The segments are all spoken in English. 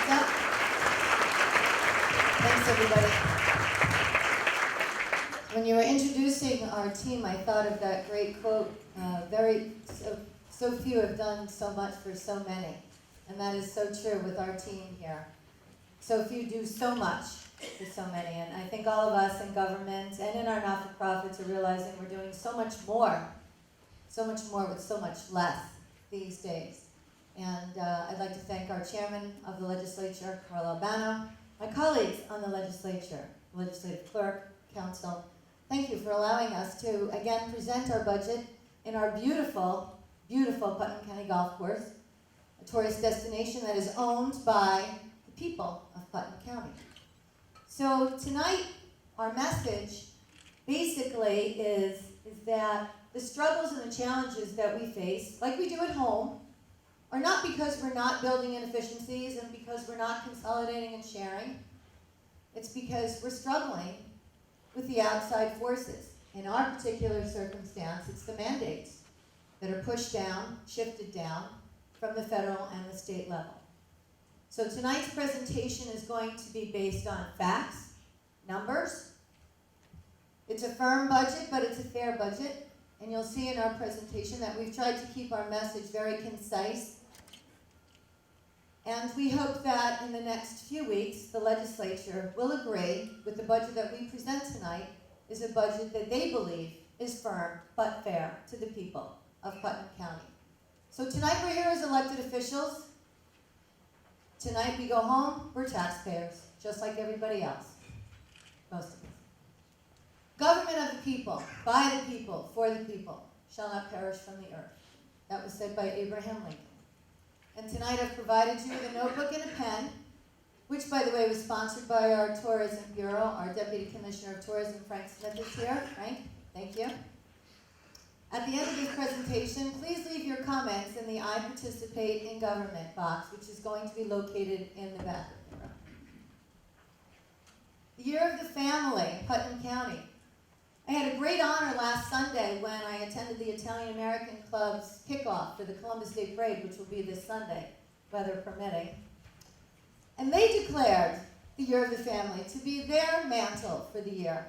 up. Thanks, everybody. When you were introducing our team, I thought of that great quote, so few have done so much for so many. And that is so true with our team here. So few do so much for so many. And I think all of us in government and in our not-for-profits are realizing we're doing so much more with so much less these days. And I'd like to thank our chairman of the legislature, Carl Albano, my colleagues on the legislature, legislative clerk, council. Thank you for allowing us to, again, present our budget in our beautiful, beautiful Putnam County Golf Course, a tourist destination that is owned by the people of Putnam County. So tonight, our message basically is that the struggles and the challenges that we face, like we do at home, are not because we're not building inefficiencies and because we're not consolidating and sharing. It's because we're struggling with the outside forces. In our particular circumstance, it's the mandates that are pushed down, shifted down from the federal and the state level. So tonight's presentation is going to be based on facts, numbers. It's a firm budget, but it's a fair budget. And you'll see in our presentation that we've tried to keep our message very concise. And we hope that in the next few weeks, the legislature will agree with the budget that we present tonight is a budget that they believe is firm but fair to the people of Putnam County. So tonight we're here as elected officials. Tonight we go home, we're taxpayers, just like everybody else, most of us. Government of the people, by the people, for the people, shall not perish from the earth. That was said by Abraham Lincoln. And tonight I've provided you with a notebook and a pen, which, by the way, was sponsored by our Tourism Bureau. Our Deputy Commissioner of Tourism, Frank Smith, is here. Frank, thank you. At the end of this presentation, please leave your comments in the I Participate in Government box, which is going to be located in the back of the room. The Year of the Family in Putnam County. I had a great honor last Sunday when I attended the Italian American Club's kickoff for the Columbus Day Parade, which will be this Sunday, weather permitting. And they declared the Year of the Family to be their mantle for the year.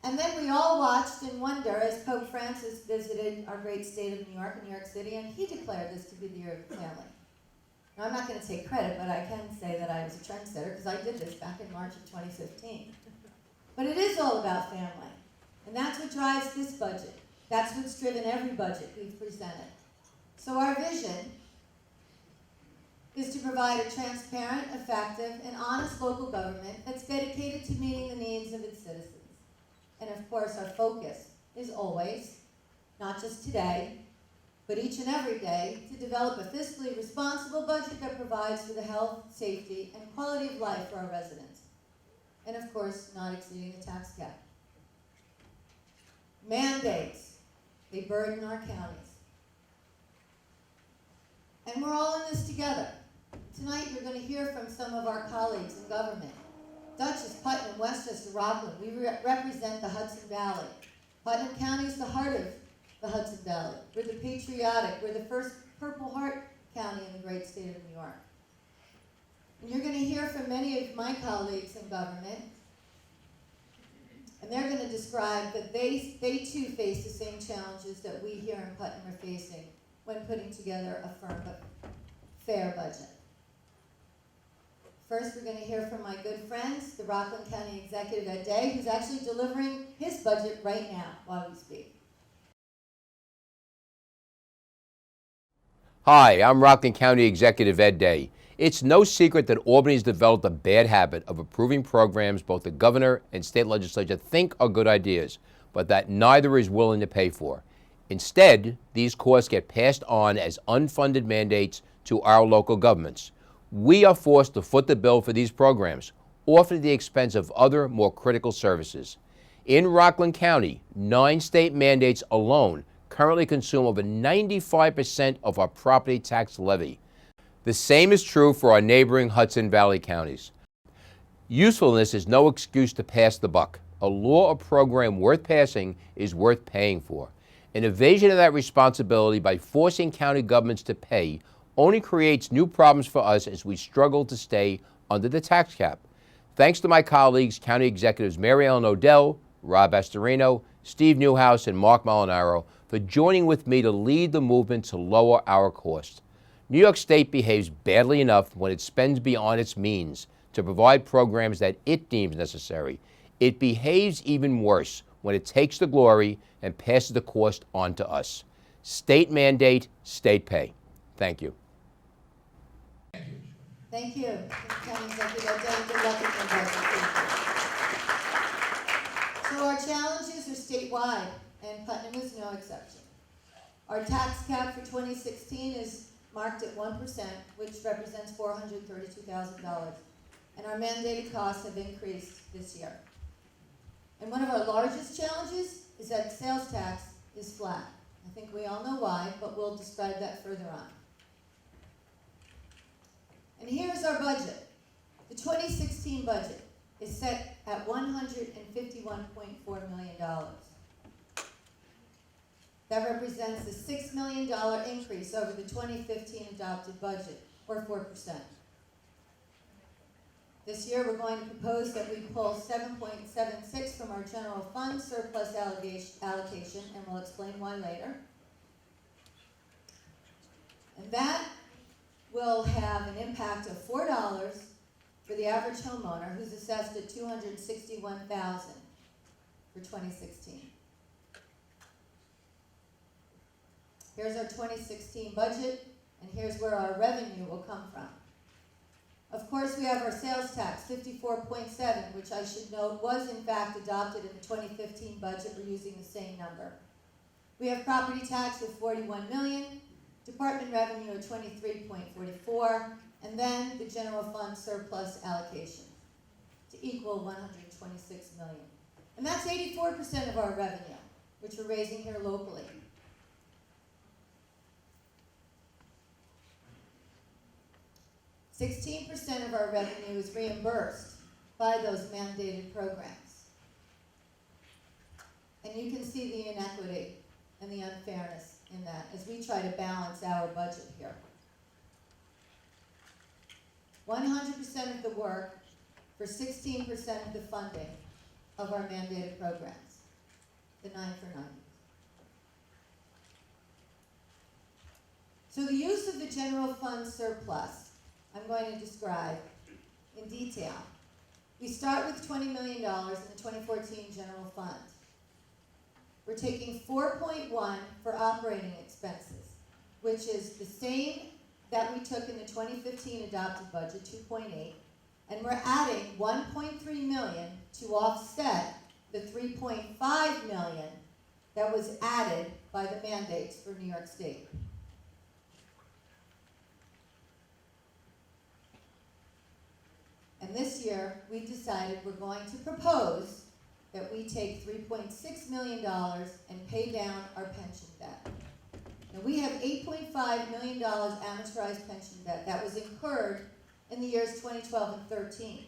And then we all watched in wonder as Pope Francis visited our great state of New York, City, and he declared this to be the Year of the Family. Now, I'm not going to take credit, but I can say that I was a trendsetter because I did this back in March of 2015. But it is all about family. And that's what drives this budget. That's what's driven every budget we've presented. So our vision is to provide a transparent, effective, and honest local government that's dedicated to meeting the needs of its citizens. And of course, our focus is always, not just today, but each and every day, to develop a fiscally responsible budget that provides for the health, safety, and quality of life for our residents. And of course, not exceeding the tax cap. Mandates, they burden our counties. And we're all in this together. Tonight you're going to hear from some of our colleagues in government. Dutchess, Putnam, Westchester, Rockland, we represent the Hudson Valley. Putnam County is the heart of the Hudson Valley. We're the patriotic, we're the first Purple Heart County in the great state of New York. And you're going to hear from many of my colleagues in government. And they're going to describe that they too face the same challenges that we here in Putnam are facing when putting together a firm but fair budget. First, we're going to hear from my good friends, the Rockland County Executive Ed Day, who's actually delivering his budget right now while we speak. Hi, I'm Rockland County Executive Ed Day. It's no secret that Albany's developed a bad habit of approving programs both the governor and state legislature think are good ideas, but that neither is willing to pay for. Instead, these costs get passed on as unfunded mandates to our local governments. We are forced to foot the bill for these programs, often at the expense of other, more critical services. In Rockland County, 9 state mandates alone currently consume over 95% of our property tax levy. The same is true for our neighboring Hudson Valley counties. Usefulness is no excuse to pass the buck. A law or program worth passing is worth paying for. An evasion of that responsibility by forcing county governments to pay only creates new problems for us as we struggle to stay under the tax cap. Thanks to my colleagues, County Executives Mary Ellen Odell, Rob Astorino, Steve Newhouse, and Mark Molinaro, for joining with me to lead the movement to lower our costs. New York State behaves badly enough when it spends beyond its means to provide programs that it deems necessary. It behaves even worse when it takes the glory and passes the cost on to us. State mandate, state pay. Thank you. Thank you, County Executive Odell. Good luck with your budget. So our challenges are statewide, and Putnam is no exception. Our tax cap for 2016 is marked at 1%, which represents $432,000. And our mandated costs have increased this year. And one of our largest challenges is that sales tax is flat. I think we all know why, but we'll describe that further on. And here's our budget. The 2016 budget is set at $151.4 million. That represents a $6 million increase over the 2015 adopted budget, or 4%. This year, we're going to propose that we pull $7.76 from our general fund surplus allocation, and we'll explain why later. And that will have an impact of $4 for the average homeowner who's assessed at $261,000 for 2016. Here's our 2016 budget, and here's where our revenue will come from. Of course, we have our sales tax, 54.7, which I should note was in fact adopted in the 2015 budget. We're using the same number. We have property tax of $41 million, department revenue of $23.44, and then the general fund surplus allocation to equal $126 million. And that's 84% of our revenue, which we're raising here locally. 16% of our revenue is reimbursed by those mandated programs. And you can see the inequity and the unfairness in that as we try to balance our budget here. 100% of the work for 16% of the funding of our mandated programs, the 9 for 90. So the use of the general fund surplus I'm going to describe in detail. We start with $20 million in the 2014 general fund. We're taking 4.1 for operating expenses, which is the same that we took in the 2015 adopted budget, 2.8, and we're adding 1.3 million to offset the 3.5 million that was added by the mandates for New York State. And this year, we decided we're going to propose that we take $3.6 million and pay down our pension debt. Now, we have $8.5 million amortized pension debt that was incurred in the years 2012 and 13.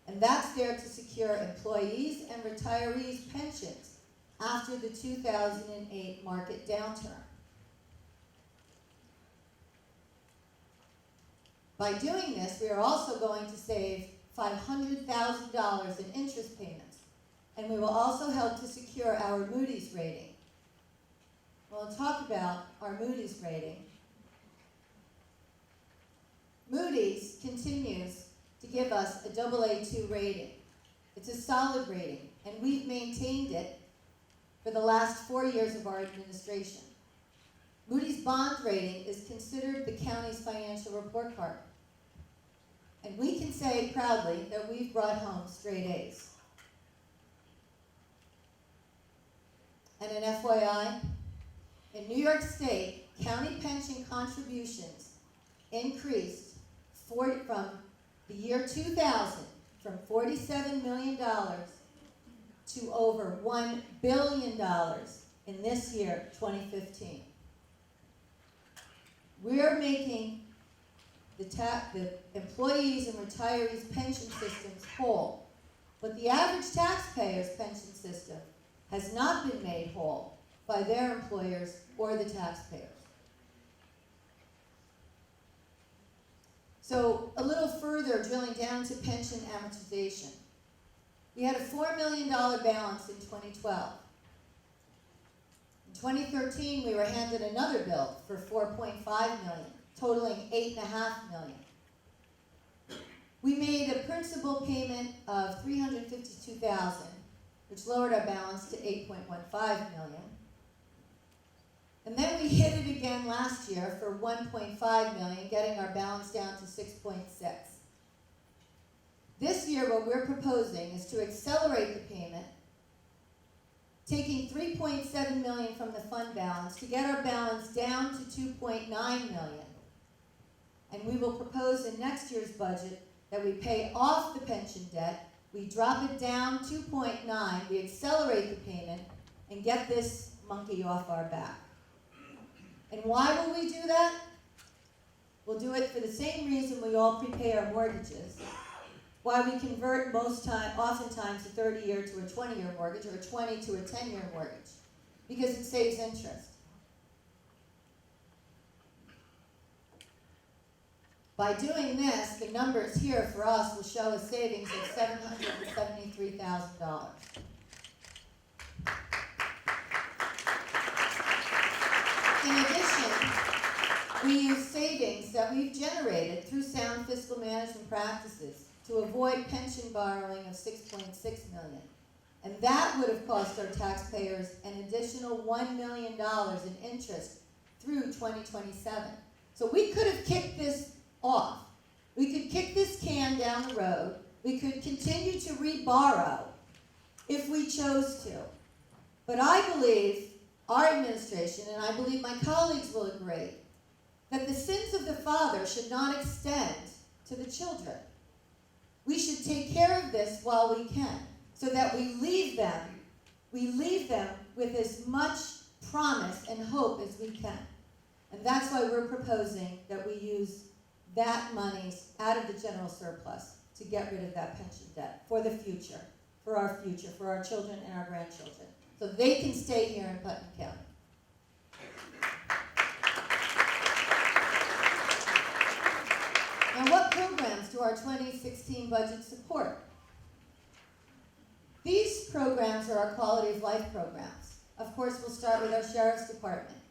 And that's there to secure employees and retirees' pensions after the 2008 market downturn. By doing this, we are also going to save $500,000 in interest payments, and we will also help to secure our Moody's rating. We'll talk about our Moody's rating. Moody's continues to give us a AA2 rating. It's a solid rating, and we've maintained it for the last 4 years of our administration. Moody's bond rating is considered the county's financial report card. And we can say proudly that we've brought home straight A's. And an FYI, in New York State, county pension contributions increased from the year 2000 from $47 million to over $1 billion in this year, 2015. We're making the employees and retirees' pension systems whole, but the average taxpayer's pension system has not been made whole by their employers or the taxpayers. So a little further, drilling down to pension amortization. We had a $4 million balance in 2012. In 2013, we were handed another bill for $4.5 million, totaling $8.5 million. We made a principal payment of $352,000, which lowered our balance to $8.15 million. And then we hit it again last year for $1.5 million, getting our balance down to $6.6. This year, what we're proposing is to accelerate the payment, taking $3.7 million from the fund balance to get our balance down to $2.9 million. And we will propose in next year's budget that we pay off the pension debt, we drop it down 2.9, we accelerate the payment, and get this monkey off our back. And why will we do that? We'll do it for the same reason we all prepay our mortgages. Why we convert oftentimes a 30-year to a 20-year mortgage or a 20 to a 10-year mortgage. Because it saves interest. By doing this, the numbers here for us will show a savings of $773,000. In addition, we use savings that we've generated through sound fiscal management practices to avoid pension borrowing of $6.6 million. And that would have cost our taxpayers an additional $1 million in interest through 2027. So we could have kicked this off. We could kick this can down the road. We could continue to reborrow if we chose to. But I believe our administration, and I believe my colleagues will agree, that the sins of the father should not extend to the children. We should take care of this while we can, so that we leave them with as much promise and hope as we can. And that's why we're proposing that we use that money out of the general surplus to get rid of that pension debt for the future, for our children and our grandchildren, so they can stay here in Putnam County. Now, what programs do our 2016 budget support? These programs are our quality of life programs. Of course, we'll start with our Sheriff's Department.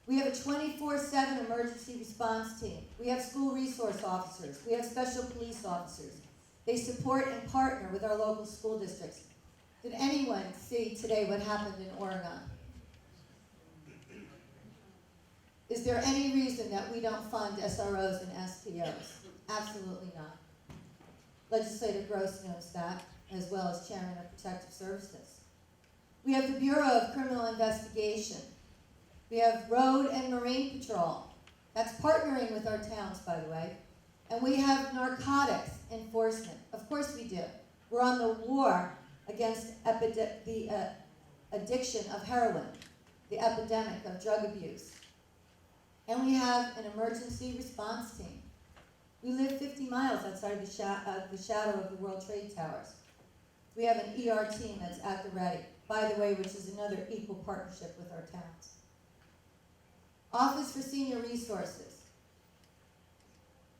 We have a 24/7 emergency response team. We have school resource officers. We have special police officers. They support and partner with our local school districts. Did anyone see today what happened in Oregon? Is there any reason that we don't fund SROs and SPOs? Absolutely not. Legislator Gross knows that, as well as Chairman of Protective Services. We have the Bureau of Criminal Investigation. We have Road and Marine Patrol. That's partnering with our towns, by the way. And we have narcotics enforcement. Of course we do. We're on the war against the addiction of heroin, the epidemic of drug abuse. And we have an emergency response team. We live 50 miles outside the shadow of the World Trade Towers. We have an ER team that's at the ready, by the way, which is another equal partnership with our towns. Office for Senior Resources.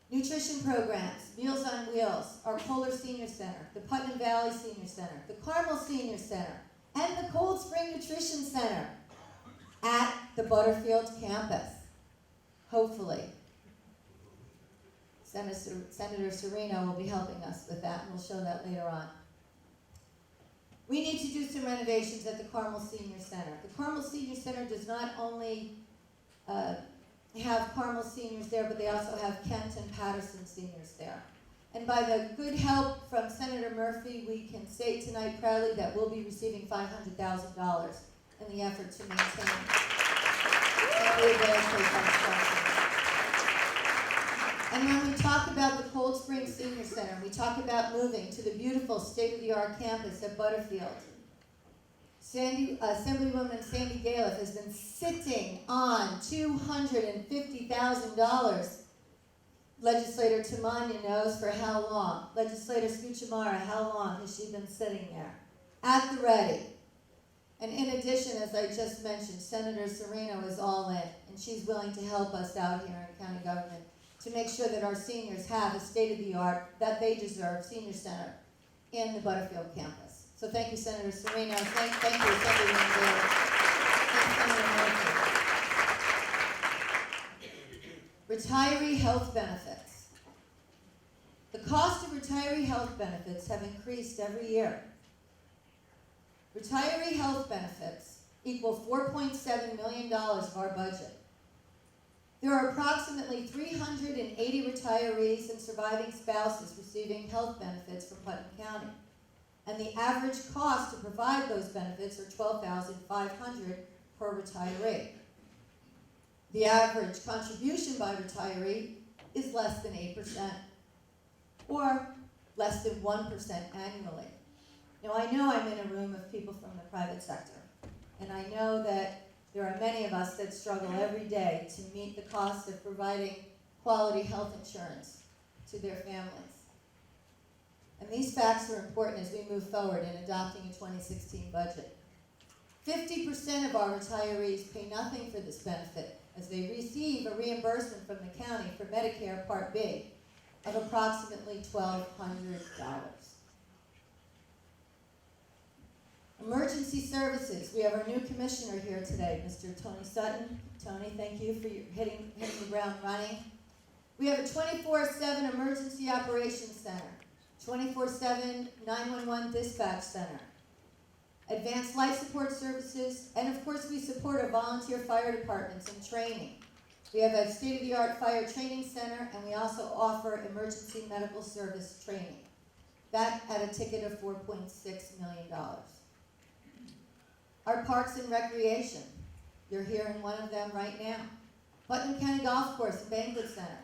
Nutrition programs, Meals on Wheels, our Polar Senior Center, the Putnam Valley Senior Center, the Carmel Senior Center, and the Cold Spring Nutrition Center at the Butterfield campus. Hopefully. Senator Serino will be helping us with that, and we'll show that later on. We need to do some renovations at the Carmel Senior Center. The Carmel Senior Center does not only have Carmel seniors there, but they also have Kent and Patterson seniors there. And by the good help from Senator Murphy, we can say tonight proudly that we'll be receiving $500,000 in the effort to maintain and rehabilitate that structure. And when we talk about the Cold Spring Senior Center, we talk about moving to the beautiful state-of-the-art campus at Butterfield. Assemblywoman Sandy Galiff has been sitting on $250,000. Legislator Tamanya knows for how long. Legislator Scuchamara, how long has she been sitting there? At the ready. And in addition, as I just mentioned, Senator Serino is all in, and she's willing to help us out here in county government to make sure that our seniors have a state-of-the-art, that they deserve, senior center in the Butterfield campus. So thank you, Senator Serino. Thank you, everyone there. Thanks, Senator Murphy. Retiree health benefits. The cost of retiree health benefits have increased every year. Retiree health benefits equal $4.7 million of our budget. There are approximately 380 retirees and surviving spouses receiving health benefits from Putnam County, and the average cost to provide those benefits are $12,500 per retiree. The average contribution by retiree is less than 8%, or less than 1% annually. Now, I know I'm in a room of people from the private sector, and I know that there are many of us that struggle every day to meet the cost of providing quality health insurance to their families. And these facts are important as we move forward in adopting a 2016 budget. 50% of our retirees pay nothing for this benefit, as they receive a reimbursement from the county for Medicare Part B of approximately $1,200. Emergency services. We have our new commissioner here today, Mr. Tony Sutton. Tony, thank you for hitting the ground running. We have a 24/7 emergency operations center, 24/7 911 dispatch center, advanced life support services, and of course we support our volunteer fire departments and training. We have a state-of-the-art fire training center, and we also offer emergency medical service training. That at a ticket of $4.6 million. Our parks and recreation. You're here in one of them right now. Putnam County Golf Course and Banquet Center.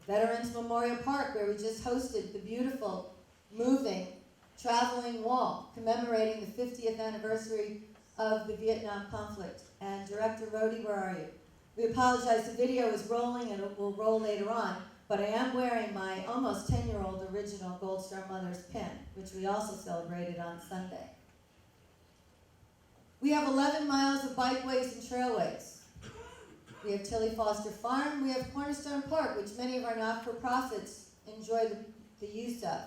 Veterans Memorial Park, where we just hosted the beautiful, moving, traveling wall commemorating the 50th anniversary of the Vietnam conflict. And Director Rhodey, where are you? We apologize, the video is rolling and it will roll later on, but I am wearing my almost 10-year-old original Gold Star Mother's pin, which we also celebrated on Sunday. We have 11 miles of bikeways and trailways. We have Tilly Foster Farm. We have Cornerstone Park, which many of our not-for-profits enjoy the use of.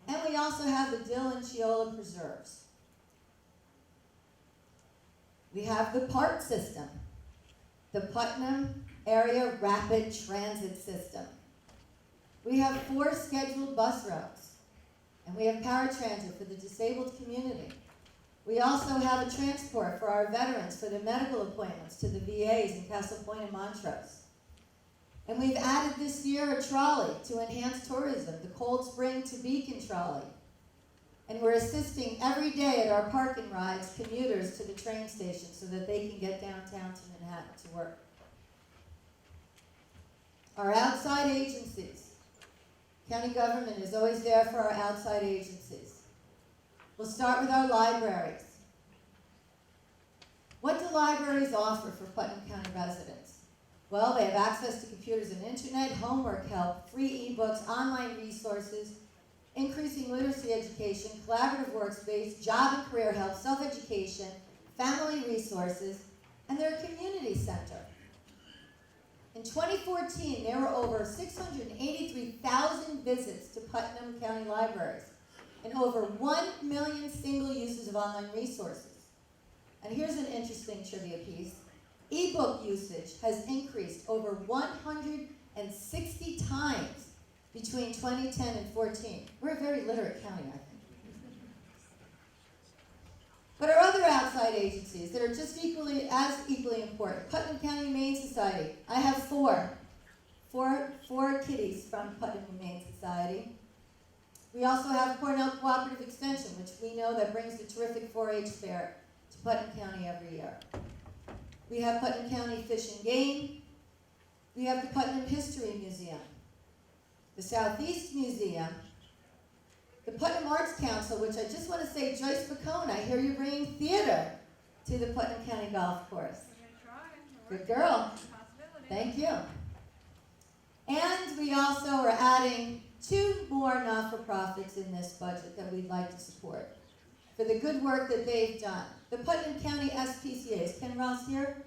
And we also have the Dill and Cheola Preserves. We have the PART system, the Putnam Area Rapid Transit System. We have 4 scheduled bus routes, and we have paratransit for the disabled community. We also have a transport for our veterans for their medical appointments to the VAs in Castle Point and Montrose. And we've added this year a trolley to enhance tourism, the Cold Spring to Beacon trolley. And we're assisting every day at our parking rides commuters to the train station so that they can get downtown to Manhattan to work. Our outside agencies. County government is always there for our outside agencies. We'll start with our libraries. What do libraries offer for Putnam County residents? Well, they have access to computers and internet, homework help, free ebooks, online resources, increasing literacy education, collaborative workspace, job and career help, self-education, family resources, and they're a community center. In 2014, there were over 683,000 visits to Putnam County libraries, and over 1 million single uses of online resources. And here's an interesting trivia piece. Ebook usage has increased over 160 times between 2010 and 14. We're a very literate county, I think. But our other outside agencies that are just equally important. Putnam County Humane Society. I have four kitties from Putnam Humane Society. We also have Cornell Cooperative Extension, which we know that brings the terrific 4-H fair to Putnam County every year. We have Putnam County Fish and Game. We have the Putnam History Museum, the Southeast Museum, the Putnam Arts Council, which I just want to say, Joyce Bacone, I hear you're bringing theater to the Putnam County Golf Course. Good girl. Thank you. And we also are adding 2 more not-for-profits in this budget that we'd like to support for the good work that they've done. The Putnam County SPCA. Is Ken Ross here?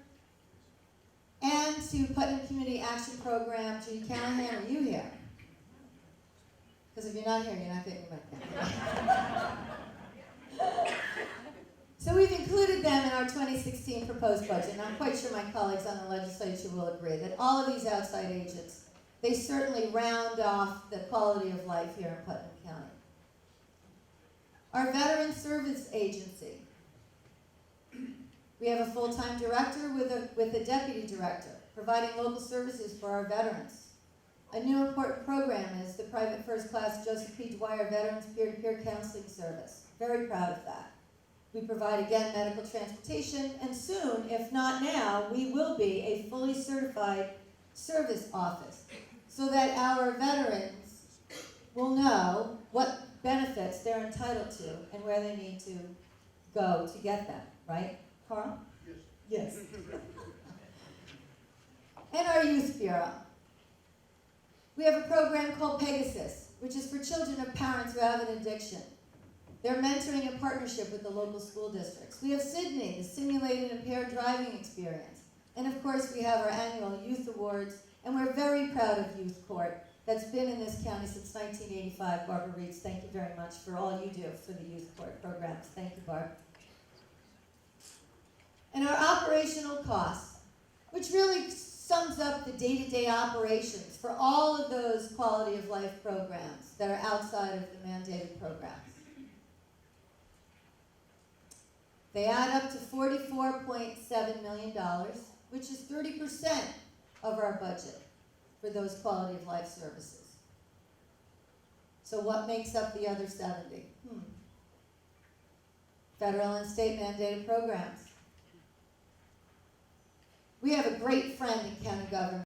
and to Putnam Community Action Program. Judy Callahan, are you here? Because if you're not here, you're not getting your money. So we've included them in our 2016 proposed budget, and I'm quite sure my colleagues on the legislature will agree that all of these outside agents, they certainly round off the quality of life here in Putnam County. Our Veteran Service Agency. We have a full-time director with a deputy director, providing local services for our veterans. A new important program is the private first-class Joseph P. Dwyer Veterans Peer-to-Peer Counseling Service. Very proud of that. We provide, again, medical transportation, and soon, if not now, we will be a fully certified service office so that our veterans will know what benefits they're entitled to and where they need to go to get them, right, Carl? Yes. Yes. And our Youth Bureau. We have a program called Pegasus, which is for children of parents who have an addiction. They're mentoring in partnership with the local school districts. We have Sydney, the simulated impaired driving experience. And of course, we have our annual Youth Awards, and we're very proud of Youth Court that's been in this county since 1985. Barbara Reeds, thank you very much for all you do for the Youth Court programs. Thank you, Barb. And our operational costs, which really sums up the day-to-day operations for all of those quality of life programs that are outside of the mandated programs. They add up to $44.7 million, which is 30% of our budget for those quality of life services. So what makes up the other 70? Federal and state mandated programs. We have a great friend in county government.